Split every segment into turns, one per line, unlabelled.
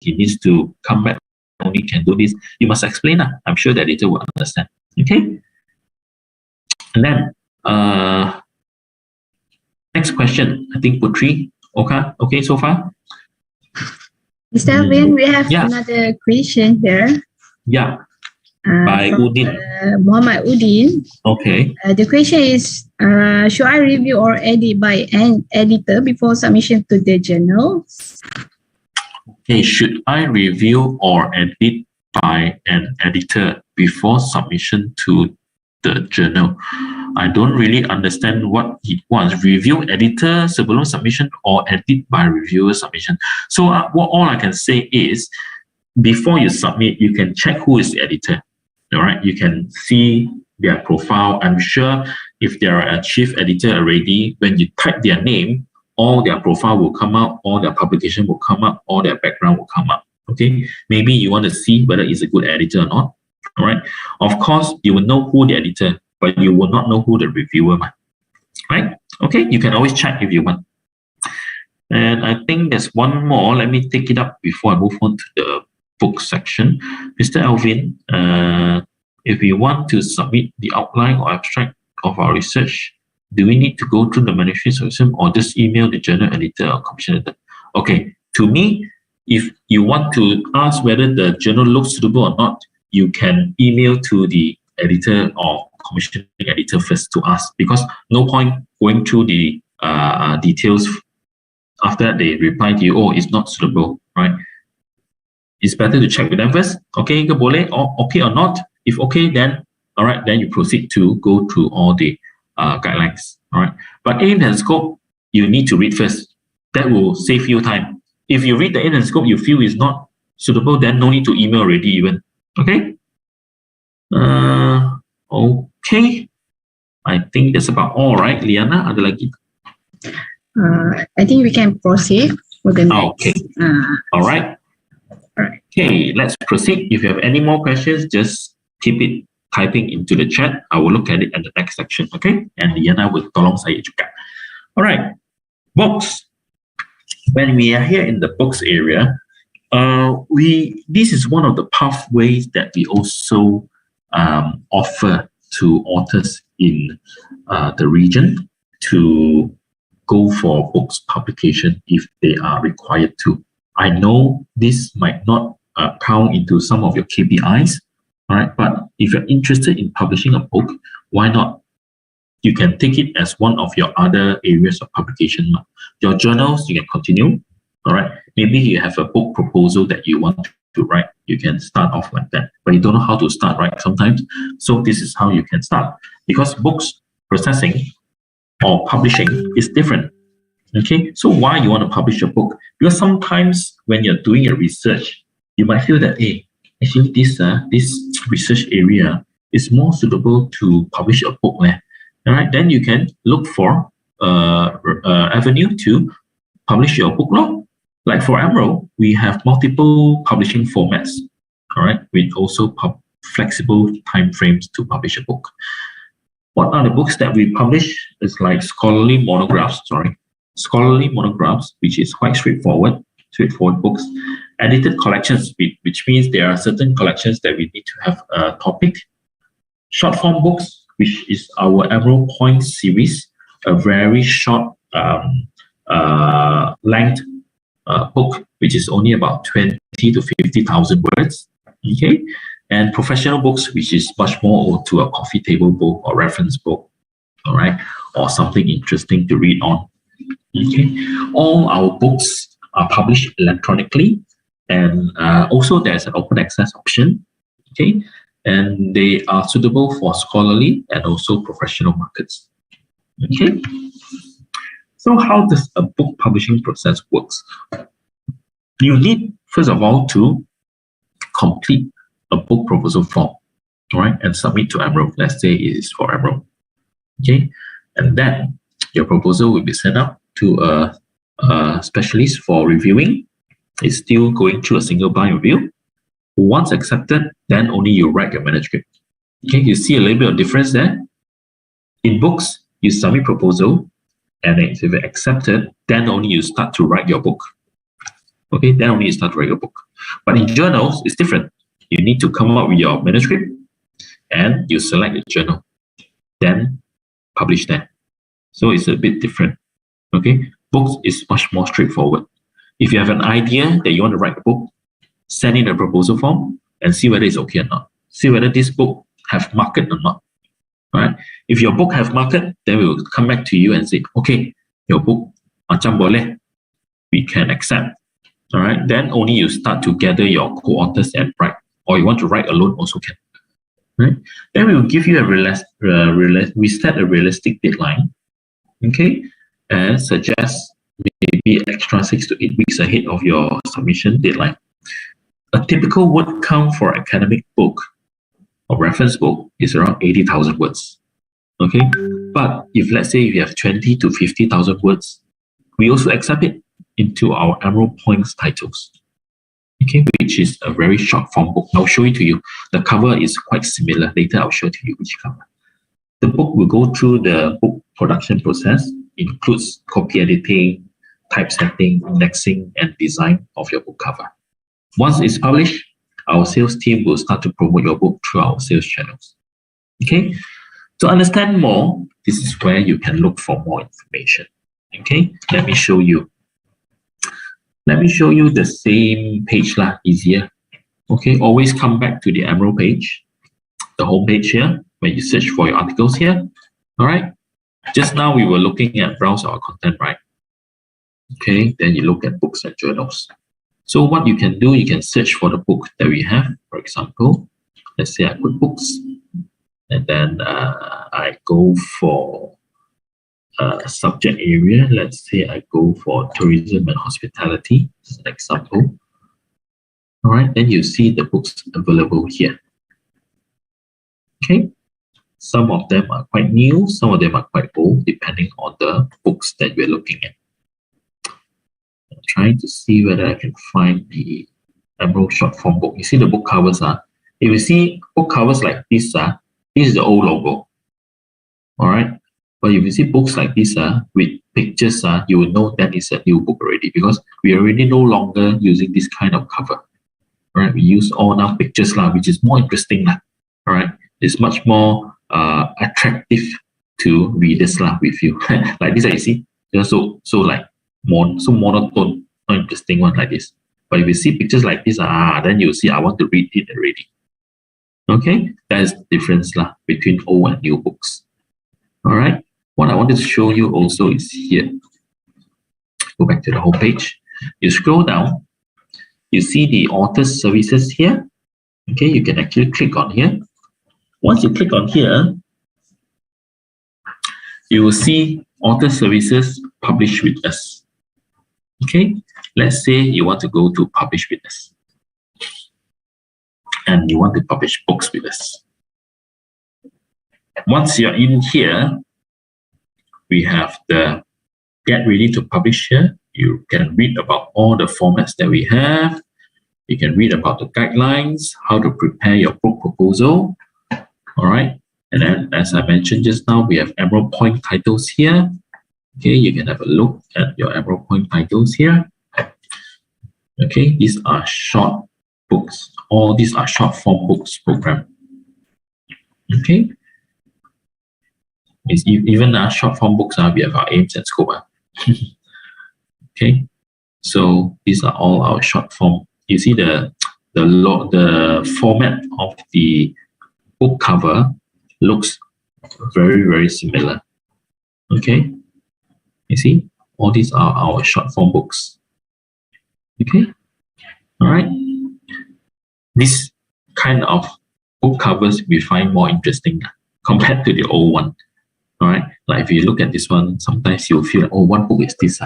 he needs to come back, only can do this. You must explain. I'm sure the editor will understand. Okay. And then next question. I think Putri. Okay, so far.
Mr. Alvin, we have another question here.
Yeah. By Udin.
Muhammad Udin.
Okay.
The question is, should I review or edit by an editor before submission to the journal?
Okay, should I review or edit by an editor before submission to the journal? I don't really understand what it wants. Review editor sebelum submission or edit by reviewer submission. So all I can say is, before you submit, you can check who is the editor. All right, you can see their profile. I'm sure if they are a chief editor already, when you type their name, all their profile will come up, all their publication will come up, all their background will come up. Okay, maybe you want to see whether it's a good editor or not. All right, of course, you will know who the editor, but you will not know who the reviewer might. Right? Okay, you can always check if you want. And I think there's one more. Let me take it up before I move on to the book section. Mr. Alvin, if we want to submit the outline or abstract of our research, do we need to go through the manuscript system or just email the journal editor or commission editor? Okay, to me, if you want to ask whether the journal looks suitable or not, you can email to the editor or commissioning editor first to ask, because no point going through the details. After that, they reply to you, oh, it's not suitable, right? It's better to check with them first. Okay, ke boleh, or okay or not. If okay, then all right, then you proceed to go through all the guidelines. All right, but aim and scope you need to read first. That will save you time. If you read the aim and scope, you feel is not suitable, then no need to email already even. Okay. Okay. I think that's about all, right? Liana, ada lagi?
I think we can proceed for the next.
Okay. All right. Okay, let's proceed. If you have any more questions, just keep it typing into the chat. I will look at it at the next section. Okay, and Liana will tolong saya juga. All right, books. When we are here in the books area, this is one of the pathways that we also offer to authors in the region to go for books publication if they are required to. I know this might not count into some of your KPIs, all right, but if you're interested in publishing a book, why not? You can take it as one of your other areas of publication. Your journals, you can continue, all right? Maybe you have a book proposal that you want to write. You can start off like that, but you don't know how to start, right, sometimes. So this is how you can start, because books processing or publishing is different. Okay, so why you want to publish a book? Because sometimes when you're doing your research, you might feel that, hey, actually this research area is more suitable to publish a book there. All right, then you can look for avenue to publish your book law. Like for Emerald, we have multiple publishing formats. All right, with also flexible time frames to publish a book. What are the books that we publish? It's like scholarly monographs, which is quite straightforward books. Edited collections, which means there are certain collections that we need to have a topic. Short form books, which is our Emerald Point series, a very short length book, which is only about 20 to 50,000 words. Okay, and professional books, which is much more to a coffee table book or reference book, all right, or something interesting to read on. Okay, all our books are published electronically, and also there's an open access option. Okay, and they are suitable for scholarly and also professional markets. Okay, so how does a book publishing process works? You need, first of all, to complete a book proposal form, all right, and submit to Emerald. Let's say it is for Emerald. Okay, and then your proposal will be sent out to a specialist for reviewing. It's still going through a single blind review. Once accepted, then only you write your manuscript. Okay, you see a little bit of difference there. In books, you submit proposal, and if it's accepted, then only you start to write your book. Okay, then only you start to write your book. But in journals, it's different. You need to come up with your manuscript and you select the journal, then publish that. So it's a bit different. Okay, books is much more straightforward. If you have an idea that you want to write a book, send in a proposal form and see whether it's okay or not. See whether this book have market or not. All right. If your book have market, then we will come back to you and say, okay, your book macam boleh, we can accept. All right. Then only you start to gather your co-authors and write, or you want to write alone also can. Right. Then we will give you we set a realistic deadline. Okay, and suggest maybe extra 6 to 8 weeks ahead of your submission deadline. A typical word count for academic book or reference book is around 80,000 words. Okay, but if let's say you have 20 to 50,000 words, we also accept it into our Emerald Points titles. Okay, which is a very short form book. I'll show it to you. The cover is quite similar. Later, I'll show to you which cover. The book will go through the book production process, includes copy editing, typesetting, indexing, and design of your book cover. Once it's published, our sales team will start to promote your book through our sales channels. Okay, to understand more, this is where you can look for more information. Okay, let me show you. Let me show you the same page lah, easier. Okay, always come back to the Emerald page, the home page here, when you search for your articles here. All right, just now we were looking at browse our content, right? Okay, then you look at books and journals. So what you can do, you can search for the book that we have. For example, let's say I put books, and then I go for subject area. Let's say I go for tourism and hospitality, as an example. All right, then you see the books available here. Okay, some of them are quite new, some of them are quite old, depending on the books that we're looking at. I'm trying to see whether I can find the Emerald short form book. You see the book covers are. If you see book covers like this, this is the old logo. All right. But if you see books like this with pictures, you will know that is a new book already, because we are already no longer using this kind of cover. All right. We use all now pictures, which is more interesting. All right. It's much more attractive to readers with you. Like this, you see, so like so monotone, not interesting one like this. But if you see pictures like this, then you see I want to read it already. Okay, that's the difference between old and new books. All right, what I wanted to show you also is here. Go back to the home page. You scroll down, you see the author's services here. Okay, you can actually click on here. Once you click on here, you will see author services publish with us. Okay, let's say you want to go to publish with us, and you want to publish books with us. Once you're in here, we have the get ready to publish here. You can read about all the formats that we have. You can read about the guidelines, how to prepare your book proposal. All right, and then as I mentioned just now, we have Emerald Point titles here. Okay, you can have a look at your Emerald Point titles here. Okay, these are short books. All these are short form books program. Okay, it's even short form books. We have our aims and scope. Okay, so these are all our short form. You see the format of the book cover looks very, very similar. Okay, you see, all these are our short form books. Okay, all right. This kind of book covers we find more interesting compared to the old one. All right, like if you look at this one, sometimes you'll feel like, oh, what book is this?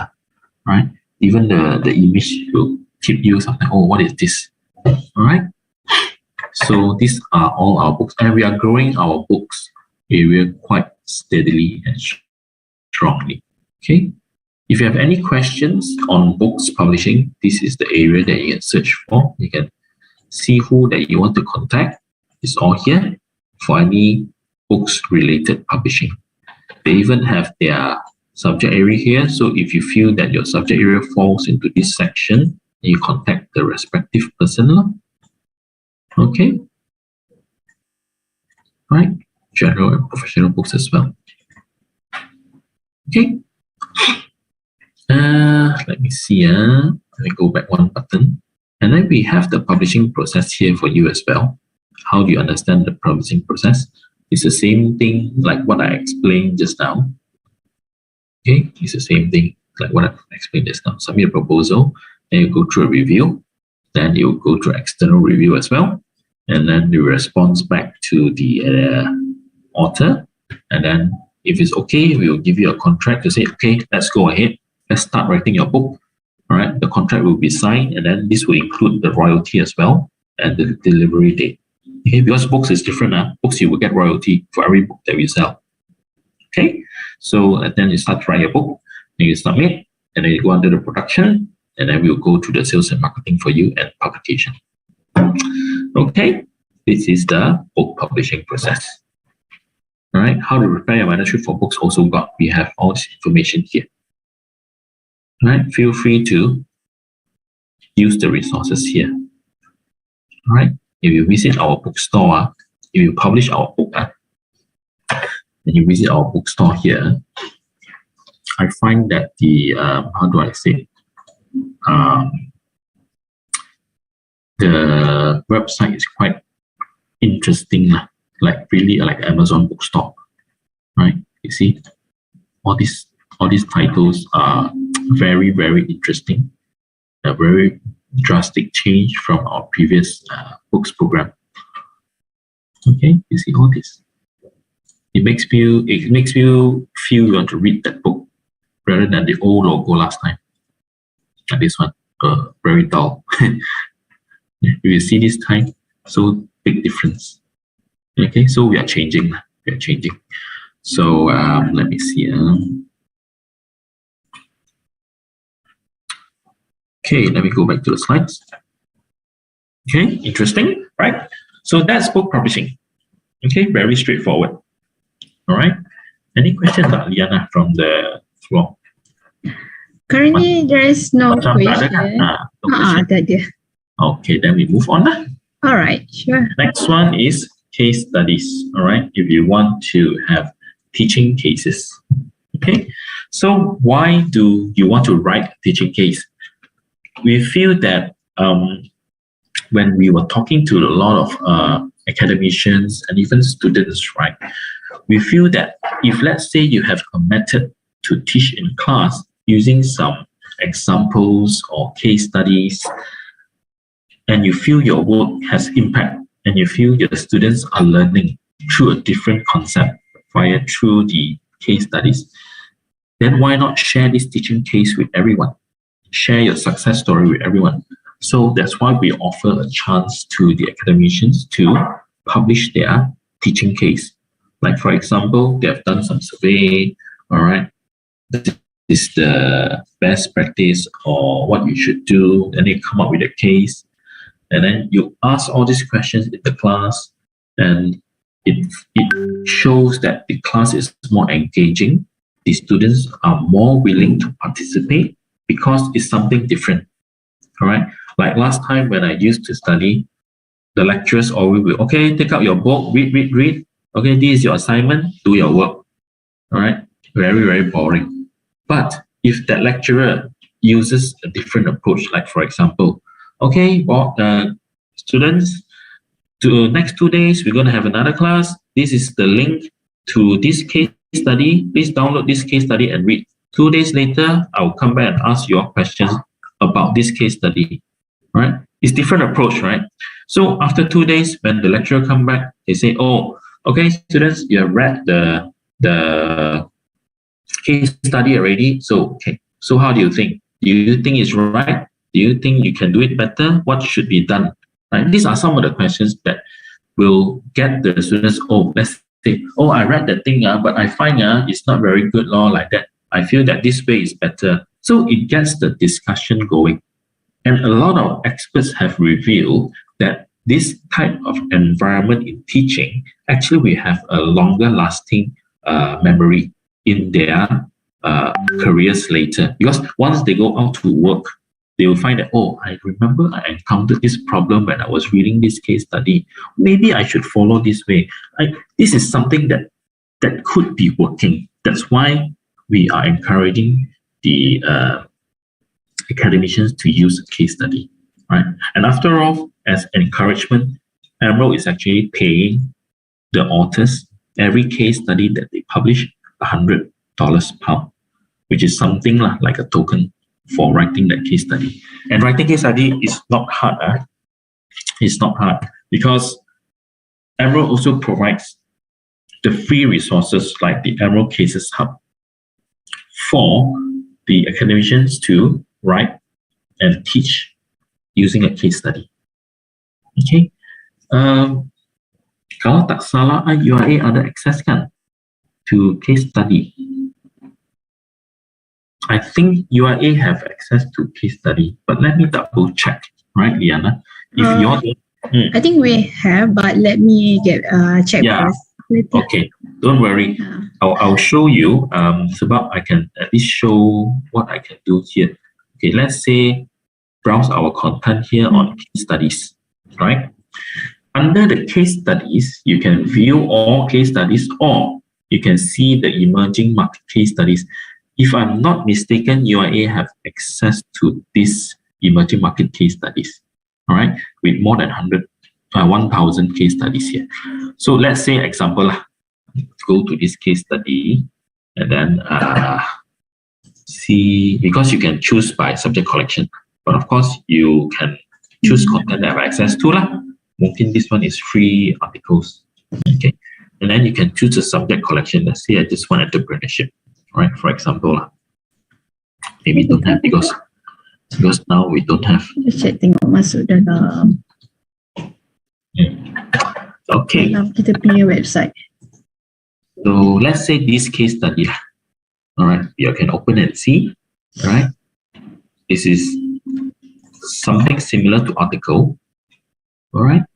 Right? Even the image will keep you something. Oh, what is this? All right. So these are all our books, and we are growing our books area quite steadily and strongly. Okay. If you have any questions on books publishing, this is the area that you can search for. You can see who that you want to contact. It's all here for any books related publishing. They even have their subject area here. So if you feel that your subject area falls into this section, You contact the respective person. Okay. Right. General and professional books as well. Okay. Let me see. Let me go back one button. And then we have the publishing process here for you as well. How do you understand the publishing process? It's the same thing like what I explained just now. Okay, it's the same thing like what I explained just now. Submit a proposal, then you go through a review, then you go through external review as well, and then you respond back to the author, and then if it's okay, we will give you a contract to say, okay, let's go ahead, let's start writing your book. All right, the contract will be signed, and then this will include the royalty as well and the delivery date. Okay, because books is different. Books you will get royalty for every book that we sell. Okay, so and then you start to write your book, then you submit, and then you go under the production, and then we'll go through the sales and marketing for you and publication. Okay, this is the book publishing process. All right, how to prepare your manuscript for books also we have all this information here. All right, feel free to use the resources here. All right, if you visit our bookstore, if you publish our book, and you visit our bookstore here, I find that the, how do I say, the website is quite interesting, like really like Amazon bookstore, right? You see, all these titles are very, very interesting, a very drastic change from our previous books program. Okay, you see all this. It makes you feel you want to read that book rather than the old logo last time. Like this one, very dull. You see this time, so big difference. Okay, so we are changing. We are changing. So let me see. Okay, let me go back to the slides. Okay, interesting, right? So that's book publishing. Okay, very straightforward. All right. Any questions, Liana, from the floor?
Currently, there is no question.
Okay, then we move on.
All right, sure.
Next one is case studies. All right, if you want to have teaching cases. Okay, so why do you want to write a teaching case? We feel that when we were talking to a lot of academicians and even students, right, we feel that if, let's say, you have a method to teach in class using some examples or case studies, and you feel your work has impact, and you feel your students are learning through a different concept through the case studies, then why not share this teaching case with everyone? Share your success story with everyone. So that's why we offer a chance to the academicians to publish their teaching case. Like, for example, they have done some survey, all right, this is the best practice or what you should do, and they come up with a case. And then you ask all these questions in the class, and it shows that the class is more engaging. The students are more willing to participate because it's something different. All right. Like last time when I used to study, the lecturers always will, okay, take out your book, read. Okay, this is your assignment, do your work. All right. Very, very boring. But if that lecturer uses a different approach, like for example, okay, well, students, to next 2 days, we're going to have another class. This is the link to this case study. Please download this case study and read. 2 days later, I'll come back and ask your questions about this case study. Right? It's different approach, right? So after 2 days, when the lecturer come back, they say, oh, okay, students, you have read the case study already. So, okay, so how do you think? Do you think it's right? Do you think you can do it better? What should be done? Right? These are some of the questions that will get the students, oh, let's say, oh, I read the thing, but I find it's not very good, like that. I feel that this way is better. So it gets the discussion going. And a lot of experts have revealed that this type of environment in teaching, actually we have a longer lasting memory in their careers later. Because once they go out to work, they will find that, oh, I remember I encountered this problem when I was reading this case study. Maybe I should follow this way. This is something that could be working. That's why we are encouraging the academicians to use a case study, right? And after all, as encouragement, Emerald is actually paying the authors every case study that they publish $100 per, which is something like a token for writing that case study. And writing case study is not hard. It's not hard because Emerald also provides the free resources like the Emerald Cases Hub for the academicians to write and teach using a case study. Okay. Kalau tak salah, URA ada akses kan to case study. I think URA have access to case study, but let me double check, right, Liana? If you're
I think we have, but let me get check first.
Okay, don't worry. I'll show you. Sebab I can at least show what I can do here. Okay, let's say browse our content here on case studies, right? Under the case studies, you can view all case studies, or you can see the emerging market case studies. If I'm not mistaken, UIA have access to this emerging market case studies, all right, with more than 1,000 case studies here. So let's say example, go to this case study and then see, because you can choose by subject collection, but of course you can choose content that have access to lah. Mungkin this one is free articles, okay, and then you can choose a subject collection. Let's say I just want entrepreneurship, right? For example, maybe don't have because now we don't have.
Check tengok masuk dalam.
Okay.
Dalam kita punya website.
So let's say this case study lah. All right, you can open and see. Right, this is something similar to article. All right.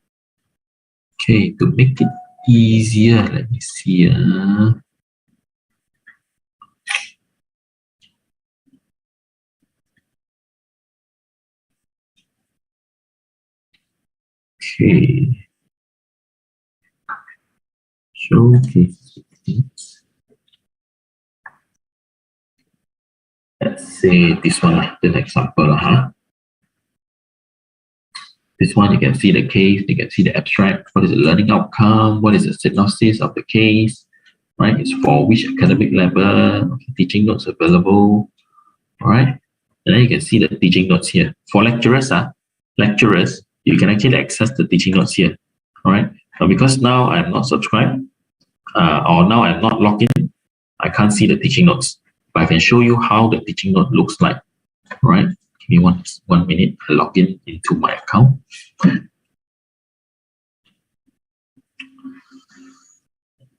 Okay, to make it easier, let me see. Okay. Showcase. Let's say this one, the example. This one, you can see the case, you can see the abstract, what is the learning outcome, what is the synopsis of the case, right? It's for which academic level, teaching notes available, all right? And then you can see the teaching notes here. For lecturers, you can actually access the teaching notes here, all right? But because now I'm not subscribed, or now I'm not logged in, I can't see the teaching notes. But I can show you how the teaching note looks like, all right? Give me one minute, I log in into my account.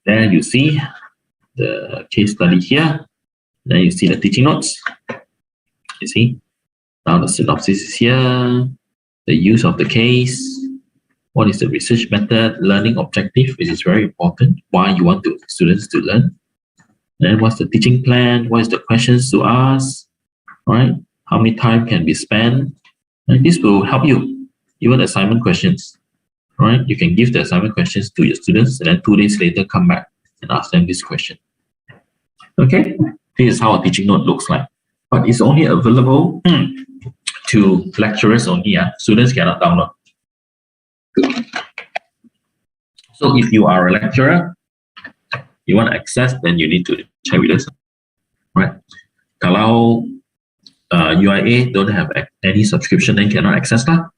There you see the case study here. Then you see the teaching notes. You see, now the synopsis is here, the use of the case, what is the research method, learning objective, which is very important, why you want students to learn. Then what's the teaching plan, what is the questions to ask, right? How many time can be spent, and this will help you. Even assignment questions, right? You can give the assignment questions to your students, and then 2 days later come back and ask them this question. Okay, this is how a teaching note looks like, but it's only available to lecturers only. Students cannot download. So if you are a lecturer, you want access, then you need to check with us, right? Kalau UIA don't have any subscription, then cannot access lah.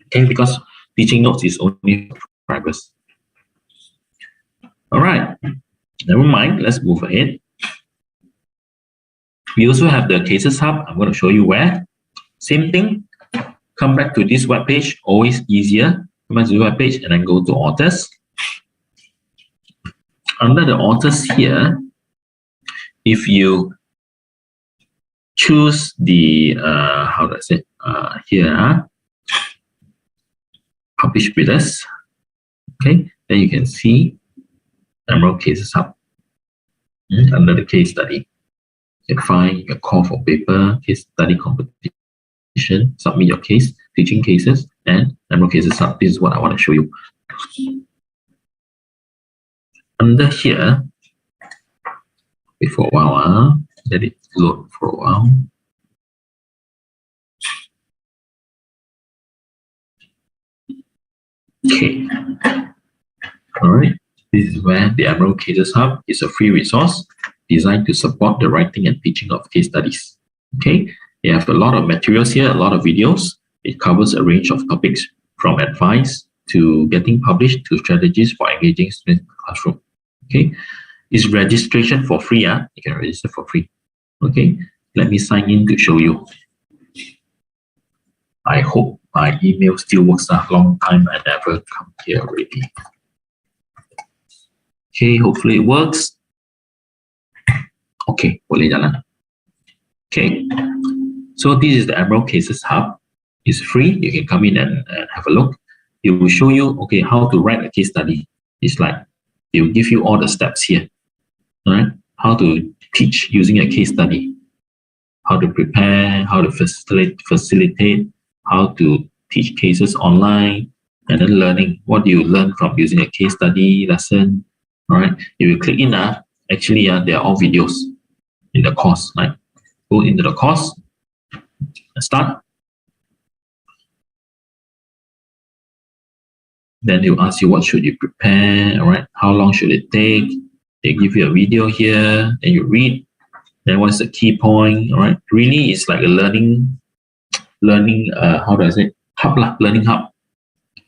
Okay, because teaching notes is only for subscribers. All right, never mind. Let's move ahead. We also have the Cases Hub. I'm going to show you where. Same thing. Come back to this web page. Always easier. Come back to the web page and then go to authors. Under the authors here, if you choose the how do I say here, publish with us, okay, then you can see Emerald Cases Hub. Under the case study, you can find a call for paper, case study competition, submit your case, teaching cases, and Emerald Cases Hub. This is what I want to show you. Under here, wait for a while, let it load for a while. Okay. All right. This is where the Emerald Cases Hub is a free resource designed to support the writing and teaching of case studies. Okay. You have a lot of materials here, a lot of videos. It covers a range of topics from advice to getting published to strategies for engaging students in the classroom. Okay. Is registration for free? You can register for free. Okay. Let me sign in to show you. I hope my email still works. A long time I never come here already. Okay, hopefully it works. Okay, boleh jalan. Okay, so this is the Emerald Cases Hub. It's free. You can come in and have a look. It will show you, okay, how to write a case study. It's like, it will give you all the steps here. All right, how to teach using a case study, how to prepare, how to facilitate, how to teach cases online, and then learning. What do you learn from using a case study lesson? All right, if you click in, actually, they are all videos in the course. Right, go into the course, start. Then they will ask you what should you prepare. All right, how long should it take? They give you a video here, then you read. Then what's the key point? All right, really, it's like a learning. How do I say? Hub lah, learning hub.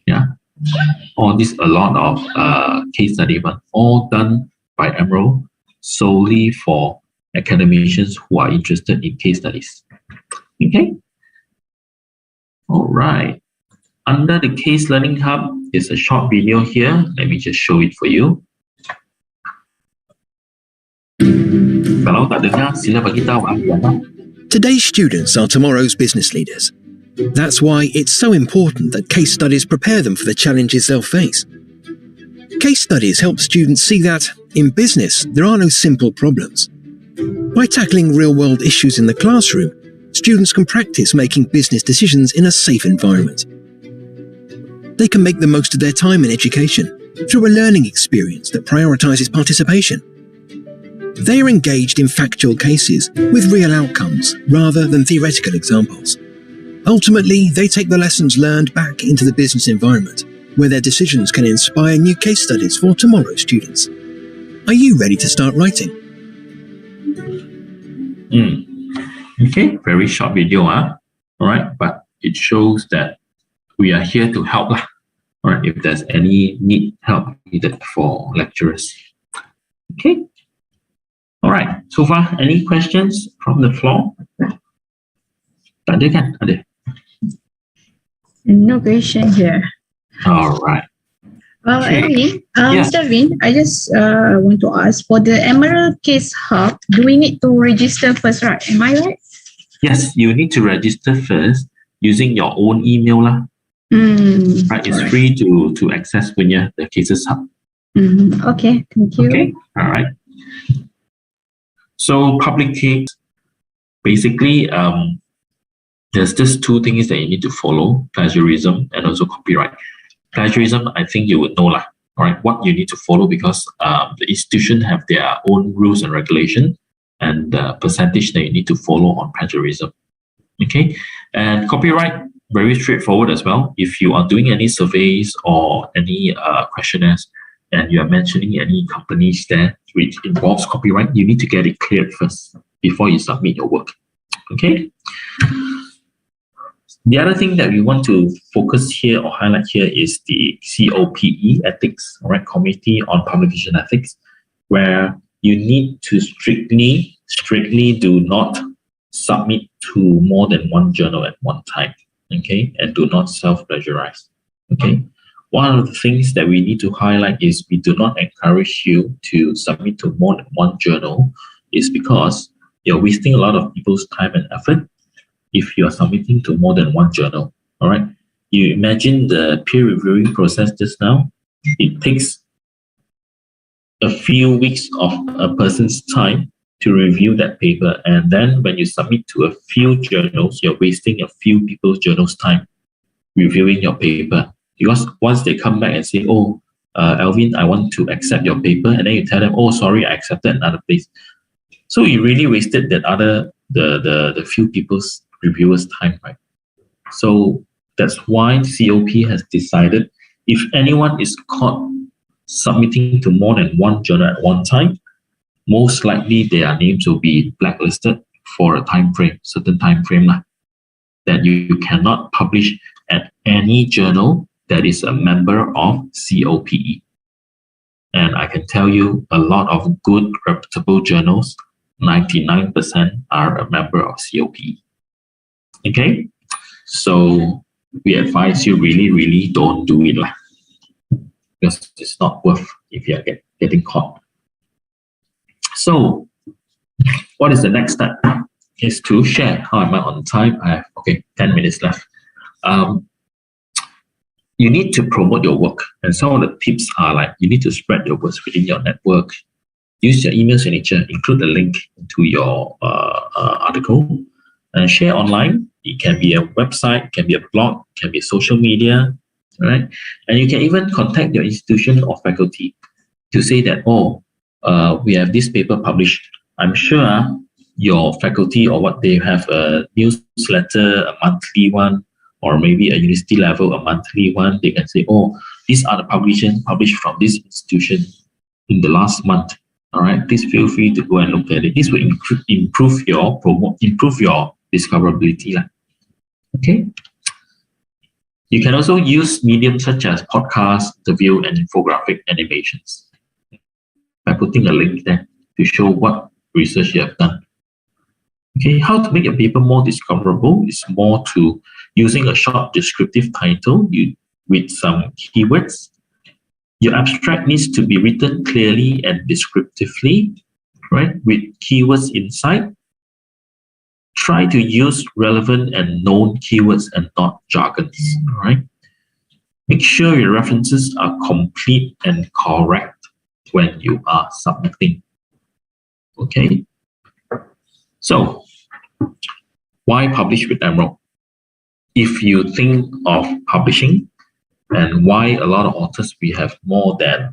Yeah. All this, a lot of case study, but all done by Emerald solely for academicians who are interested in case studies. Okay. All right. Under the case learning hub is a short video here. Let me just show it for you. Kalau tak dengar, sila bagi tahu apa.
Today's students are tomorrow's business leaders. That's why it's so important that case studies prepare them for the challenges they'll face. Case studies help students see that, in business, there are no simple problems. By tackling real-world issues in the classroom, students can practice making business decisions in a safe environment. They can make the most of their time in education through a learning experience that prioritizes participation. They are engaged in factual cases with real outcomes rather than theoretical examples. Ultimately, they take the lessons learned back into the business environment, where their decisions can inspire new case studies for tomorrow's students. Are you ready to start writing?
Okay, very short video, all right, but it shows that we are here to help, all right, if there's any help needed for lecturers. Okay. All right, so far, any questions from the floor? Tak ada kan? Ada?
No question here.
All right.
Anyway, Mr. Vin, I just want to ask, for the Emerald Case Hub, do we need to register first, right? Am I right?
Yes, you need to register first using your own email. Right, it's free to access when you're the Cases Hub.
Okay, thank you.
Okay, all right. So public case, basically, there's just two things that you need to follow: plagiarism and also copyright. Plagiarism, I think you would know, all right, what you need to follow, because the institution have their own rules and regulations and the percentage that you need to follow on plagiarism. Okay, and copyright, very straightforward as well. If you are doing any surveys or any questionnaires and you are mentioning any companies there which involves copyright, you need to get it cleared first before you submit your work. Okay. The other thing that we want to focus here or highlight here is the COPE ethics, all right, Committee on Publication Ethics, where you need to strictly do not submit to more than one journal at one time, okay, and do not self-plagiarize, okay. One of the things that we need to highlight is we do not encourage you to submit to more than one journal, is because you're wasting a lot of people's time and effort if you are submitting to more than one journal, all right? You imagine the peer reviewing process just now. It takes a few weeks of a person's time to review that paper. And then when you submit to a few journals, you're wasting a few people's journals' time reviewing your paper. Because once they come back and say, oh, Alvin, I want to accept your paper, and then you tell them, oh, sorry, I accepted another place. So you really wasted that the few people's reviewers' time, right? So that's why COP has decided if anyone is caught submitting to more than one journal at one time, most likely their names will be blacklisted for a time frame, certain time frame that you cannot publish at any journal that is a member of COPE. And I can tell you a lot of good, reputable journals, 99% are a member of COPE. Okay? So we advise you really don't do it because it's not worth if you are getting caught. So what is the next step? Is to share. How am I on time? I have 10 minutes left. You need to promote your work, and some of the tips are like you need to spread your words within your network. Use your email signature, include the link to your article, and share online. It can be a website, it can be a blog, it can be social media, right? And you can even contact your institution or faculty to say that, we have this paper published. I'm sure your faculty or what they have a newsletter, a monthly one, or maybe a university level, a monthly one. They can say, these are the publications published from this institution in the last month. All right, please feel free to go and look at it. This will improve your discoverability. Okay. You can also use mediums such as podcasts, interview, and infographic animations by putting a link there to show what research you have done. Okay, how to make your paper more discoverable is more to using a short descriptive title with some keywords. Your abstract needs to be written clearly and descriptively, right, with keywords inside. Try to use relevant and known keywords and not jargons, right? Make sure your references are complete and correct when you are submitting. Okay? So, why publish with Emerald? If you think of publishing, and why a lot of authors, we have more than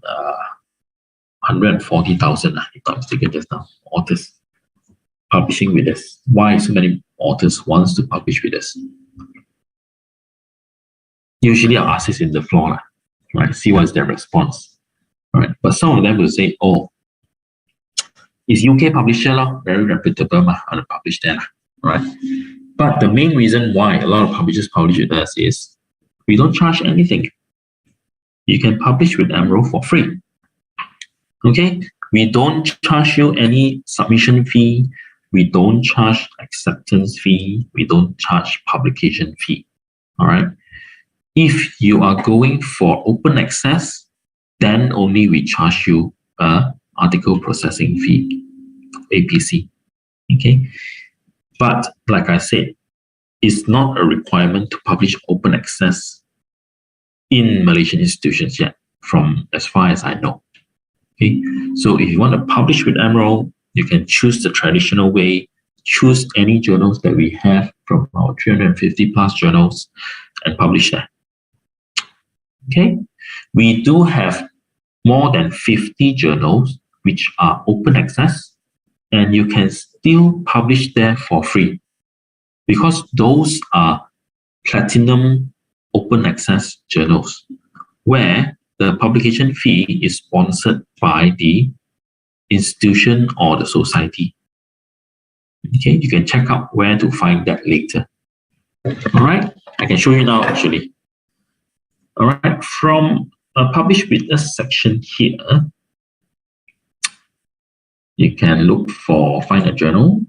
140,000, if I'm mistaken just now, authors publishing with us. Why so many authors wants to publish with us? Usually I ask this in the floor, right? See what's their response. All right. But some of them will say, it's UK publisher, very reputable, I'll publish there. Right? But the main reason why a lot of publishers publish with us is we don't charge anything. You can publish with Emerald for free. Okay? We don't charge you any submission fee. We don't charge acceptance fee. We don't charge publication fee. All right? If you are going for open access, then only we charge you article processing fee, APC. Okay? But like I said, it's not a requirement to publish open access in Malaysian institutions yet, from as far as I know. Okay, so if you want to publish with Emerald, you can choose the traditional way, choose any journals that we have from our 350 plus journals and publish that. Okay, we do have more than 50 journals which are open access, and you can still publish there for free because those are platinum open access journals where the publication fee is sponsored by the institution or the society. Okay, you can check out where to find that later. All right, I can show you now actually. All right, from a publish with us section here, you can look for find a journal.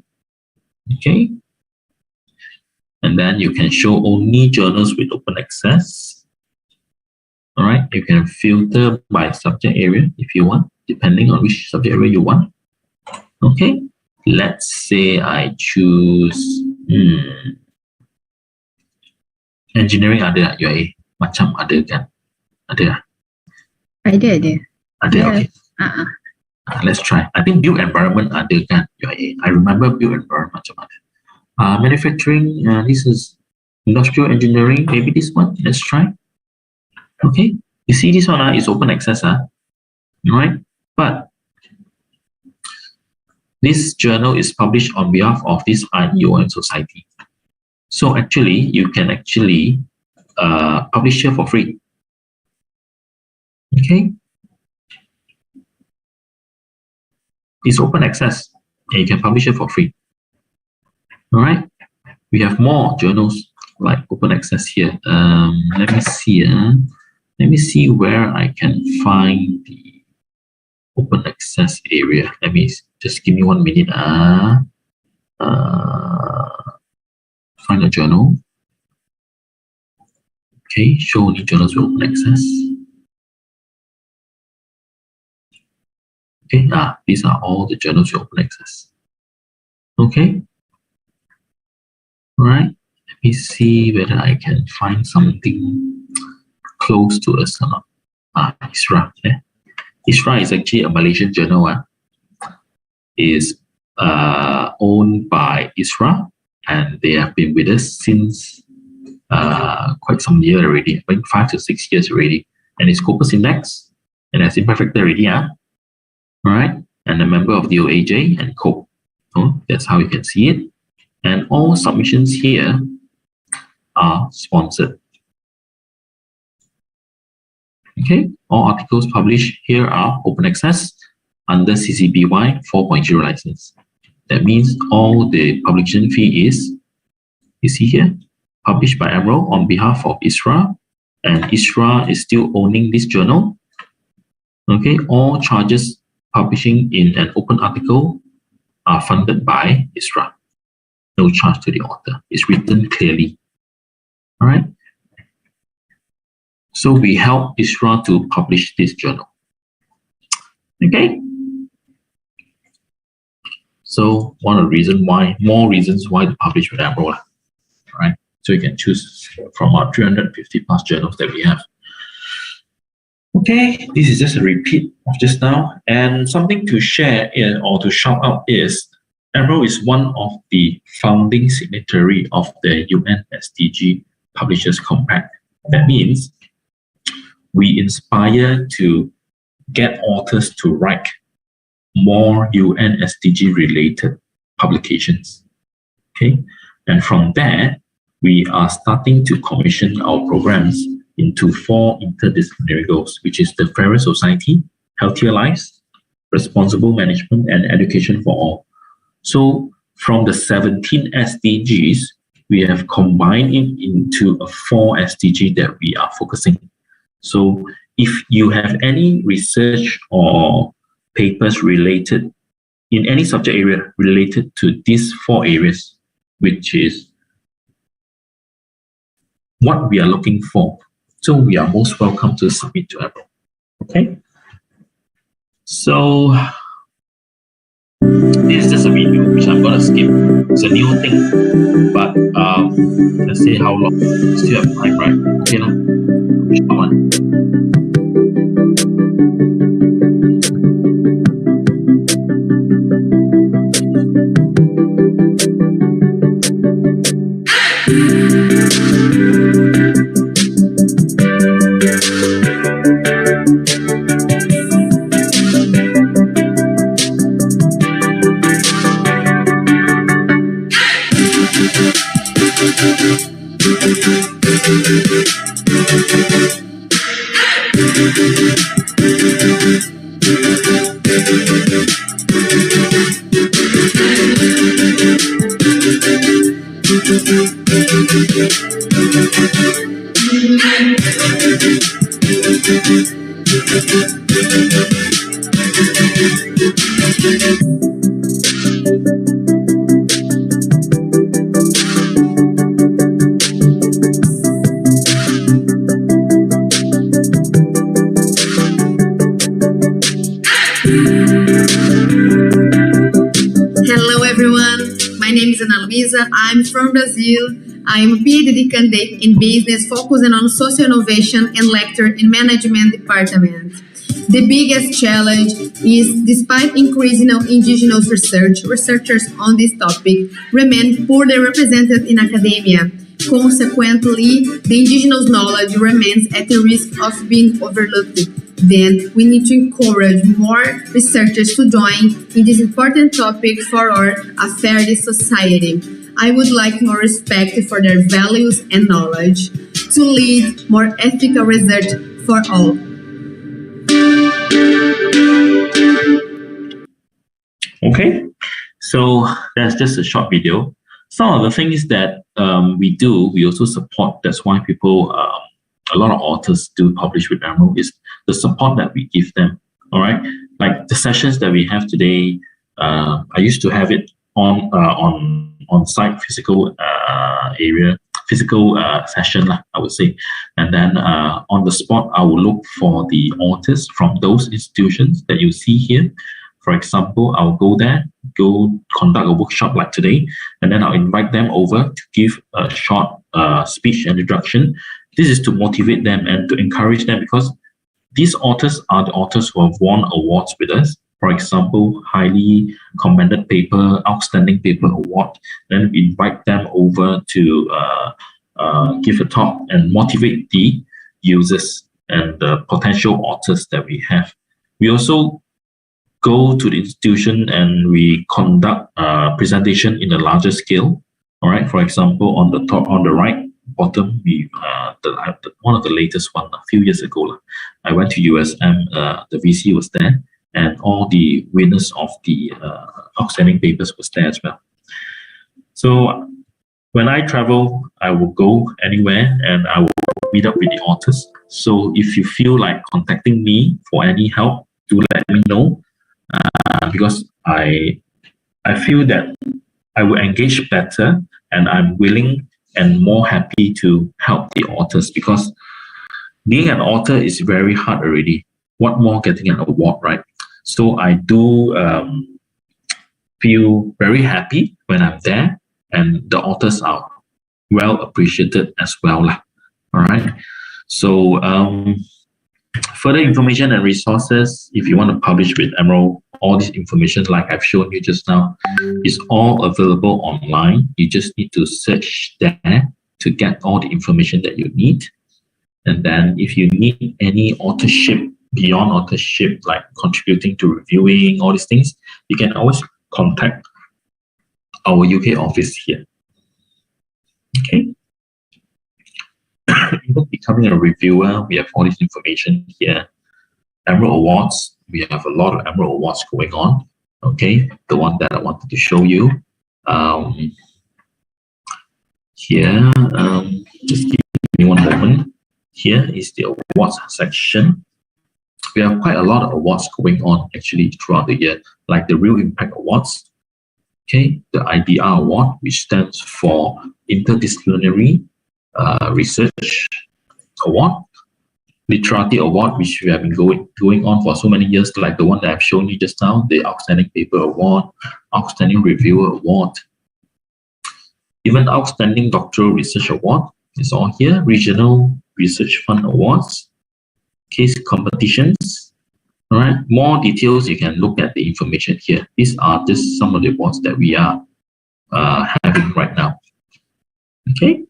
Okay, and then you can show only journals with open access. All right, you can filter by subject area if you want, depending on which subject area you want. Okay, let's say I choose engineering. Ada UAE macam ada kan? Ada.
Ada.
Ada. Okay. Let's try. I think built environment ada kan? I remember built environment macam mana. Manufacturing, this is industrial engineering, maybe this one. Let's try. Okay, you see this one is open access, right? But this journal is published on behalf of this IEOM society. So actually, you can actually publish here for free. Okay, it's open access and you can publish it for free. All right, we have more journals like open access here. Let me see. Let me see where I can find the open access area. Let me just give me 1 minute. Find a journal. Okay, show only journals with open access. Okay, these are all the journals with open access. Okay, all right. Let me see whether I can find something close to us or not. ISRA. ISRA is actually a Malaysian journal. Is owned by ISRA, and they have been with us since quite some years already, I think 5 to 6 years already. And it's Corpus Index, and that's imperfect already. All right, and a member of the OAJ and COPE. That's how you can see it. And all submissions here are sponsored. Okay, all articles published here are open access under CCBY 4.0 license. That means all the publication fee is, you see here, published by Emerald on behalf of ISRA, and ISRA is still owning this journal. Okay, all charges publishing in an open article are funded by ISRA. No charge to the author. It's written clearly. All right. So we help ISRA to publish this journal. Okay. So one of the reasons why, more reasons why to publish with Emerald. All right. So you can choose from our 350 plus journals that we have. Okay, this is just a repeat of just now, and something to share or to shout out is Emerald is one of the founding signatory of the UN SDG Publishers Compact. That means we inspire to get authors to write more UN SDG related publications. Okay, and from there we are starting to commission our programs into 4 interdisciplinary goals, which is the fairer society, healthier lives, responsible management, and education for all. So from the 17 SDGs, we have combined it into a 4 SDG that we are focusing. So if you have any research or papers related in any subject area related to these 4 areas, which is what we are looking for, so we are most welcome to submit to Emerald. Okay. So this is just a video which I'm gonna skip. It's a new thing, but let's see how long. Still have time, right? Okay, short one.
I'm from Brazil. I'm a PhD candidate in business focusing on social innovation and lecturer in management department. The biggest challenge is, despite increasing indigenous research, researchers on this topic remain poorly represented in academia. Consequently, the indigenous knowledge remains at the risk of being overlooked. Then, we need to encourage more researchers to join in this important topic for our fair society. I would like more respect for their values and knowledge to lead more ethical research for all.
Okay, so that's just a short video. Some of the things that we do, we also support. That's why people, a lot of authors do publish with Emerald, is the support that we give them. All right, like the sessions that we have today, I used to have it on site, physical session, I would say, and then on the spot, I will look for the authors from those institutions that you see here. For example, I'll go there, conduct a workshop like today, and then I'll invite them over to give a short speech and introduction. This is to motivate them and to encourage them, because these authors are the authors who have won awards with us. For example, highly commended paper, outstanding paper award. Then we invite them over to give a talk and motivate the users and the potential authors that we have. We also go to the institution and we conduct a presentation in a larger scale. All right. For example, on the top, on the right bottom, we one of the latest one a few years ago. I went to USM. The VC was there, and all the winners of the outstanding papers was there as well. So when I travel, I will go anywhere and I will meet up with the authors. So if you feel like contacting me for any help, do let me know. Because I feel that I will engage better, and I'm willing and more happy to help the authors, because being an author is very hard already. What more getting an award, right? So I do feel very happy when I'm there, and the authors are well appreciated as well. All right. So further information and resources, if you want to publish with Emerald, all this information like I've shown you just now is all available online. You just need to search there to get all the information that you need. And then if you need any authorship, beyond authorship, like contributing to reviewing, all these things, you can always contact our UK office here. Okay. Even becoming a reviewer, we have all this information here. Emerald Awards, we have a lot of Emerald Awards going on. Okay, the one that I wanted to show you. Here, just give me one moment. Here is the awards section. We have quite a lot of awards going on actually throughout the year, like the Real Impact Awards. Okay, the IDR Award, which stands for Interdisciplinary Research Award. Literati Award, which we have been going on for so many years, like the one that I've shown you just now, the Outstanding Paper Award, Outstanding Reviewer Award, even Outstanding Doctoral Research Award is all here. Regional Research Fund Awards, case competitions. All right, more details, you can look at the information here. These are just some of the awards that we are having right now. Okay.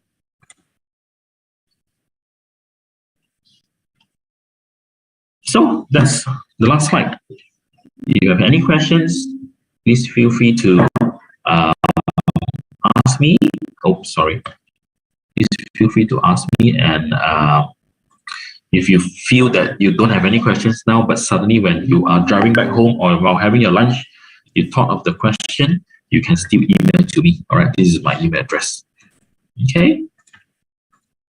So that's the last slide. If you have any questions, please feel free to ask me. Oh, sorry. Please feel free to ask me. And if you feel that you don't have any questions now, but suddenly when you are driving back home or while having your lunch, you thought of the question, you can still email to me. All right, this is my email address. Okay.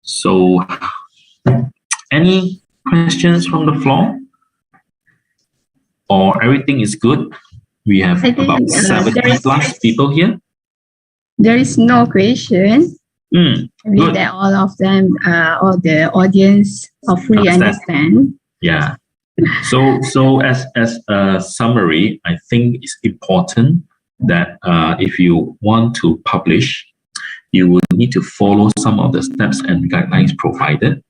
So, any questions from the floor? Or everything is good? We have about 70 plus people here.
There is no question. Maybe that all of them, all the audience hopefully understand.
Yeah. So as a summary, I think it's important that if you want to publish, you will need to follow some of the steps and guidelines provided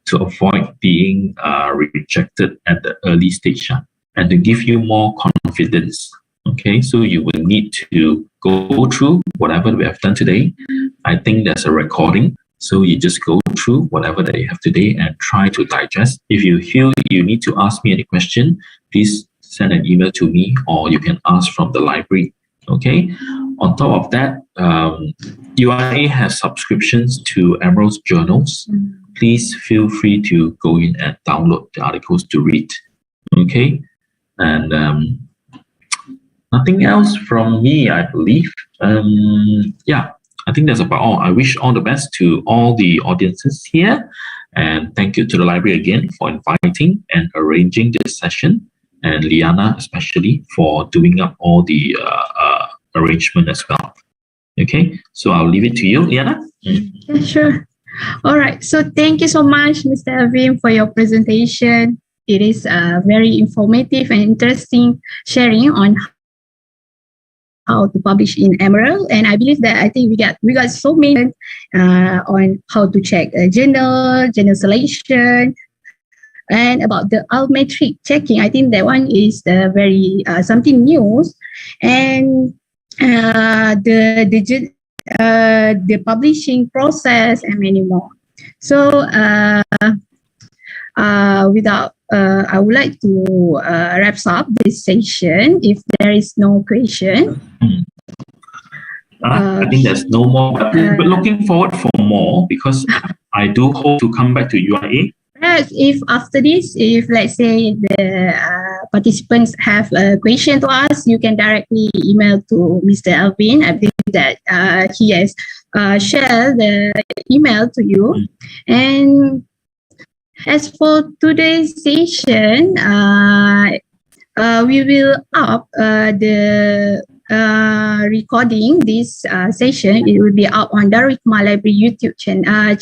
to avoid being rejected at the early stage, and to give you more confidence. Okay, so you will need to go through whatever we have done today. I think there's a recording, so you just go through whatever that you have today and try to digest. If you feel you need to ask me any question, please send an email to me, or you can ask from the library. Okay. On top of that, UIA has subscriptions to Emerald's journals. Please feel free to go in and download the articles to read. Okay. And nothing else from me, I believe. Yeah, I think that's about all. I wish all the best to all the audiences here. And thank you to the library again for inviting and arranging this session. And Liana, especially, for doing up all the arrangement as well. Okay, so I'll leave it to you, Liana.
Yeah, sure. All right. So thank you so much, Mr. Alvin, for your presentation. It is very informative and interesting sharing on how to publish in Emerald. And I believe that I think we got so many on how to check journal selection, and about the almetric checking. I think that one is the very something new, and the publishing process and many more. So without I would like to wrap up this session if there is no question.
I think there's no more, but looking forward for more, because I do hope to come back to UIA.
Perhaps if after this, if let's say the participants have a question to ask, you can directly email to Mr. Alvin. I believe that he has shared the email to you. And as for today's session, we will up the recording this session. It will be up on Darul Hikmah Library YouTube channel.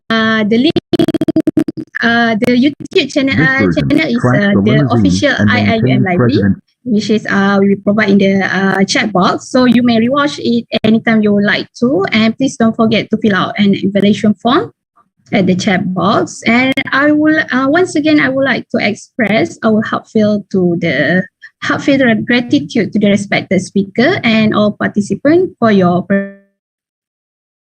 The link, the YouTube channel is the official IIUM library, which is we provide in the chat box. So you may rewatch it anytime you would like to. And please don't forget to fill out an evaluation form at the chat box. And I will once again I would like to express our heartfelt gratitude to the respected speaker and all participants for your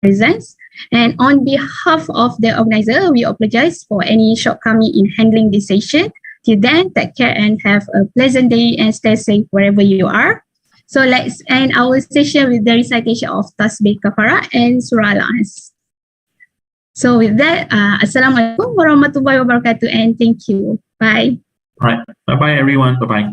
presence. And on behalf of the organizer, we apologize for any shortcoming in handling this session. Till then, take care and have a pleasant day and stay safe wherever you are. So let's end our session with the recitation of Tasbih Kafarah and Surah Al-As. So with that, Assalamualaikum warahmatullahi wabarakatuh, and thank you. Bye.
All right. Bye-bye, everyone. Bye-bye.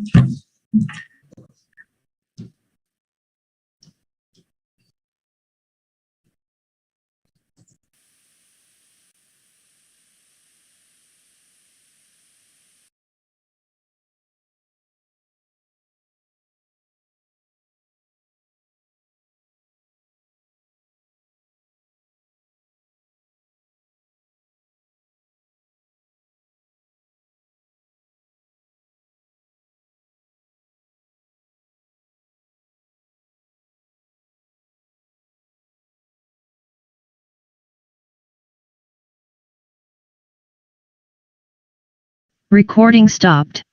Recording stopped.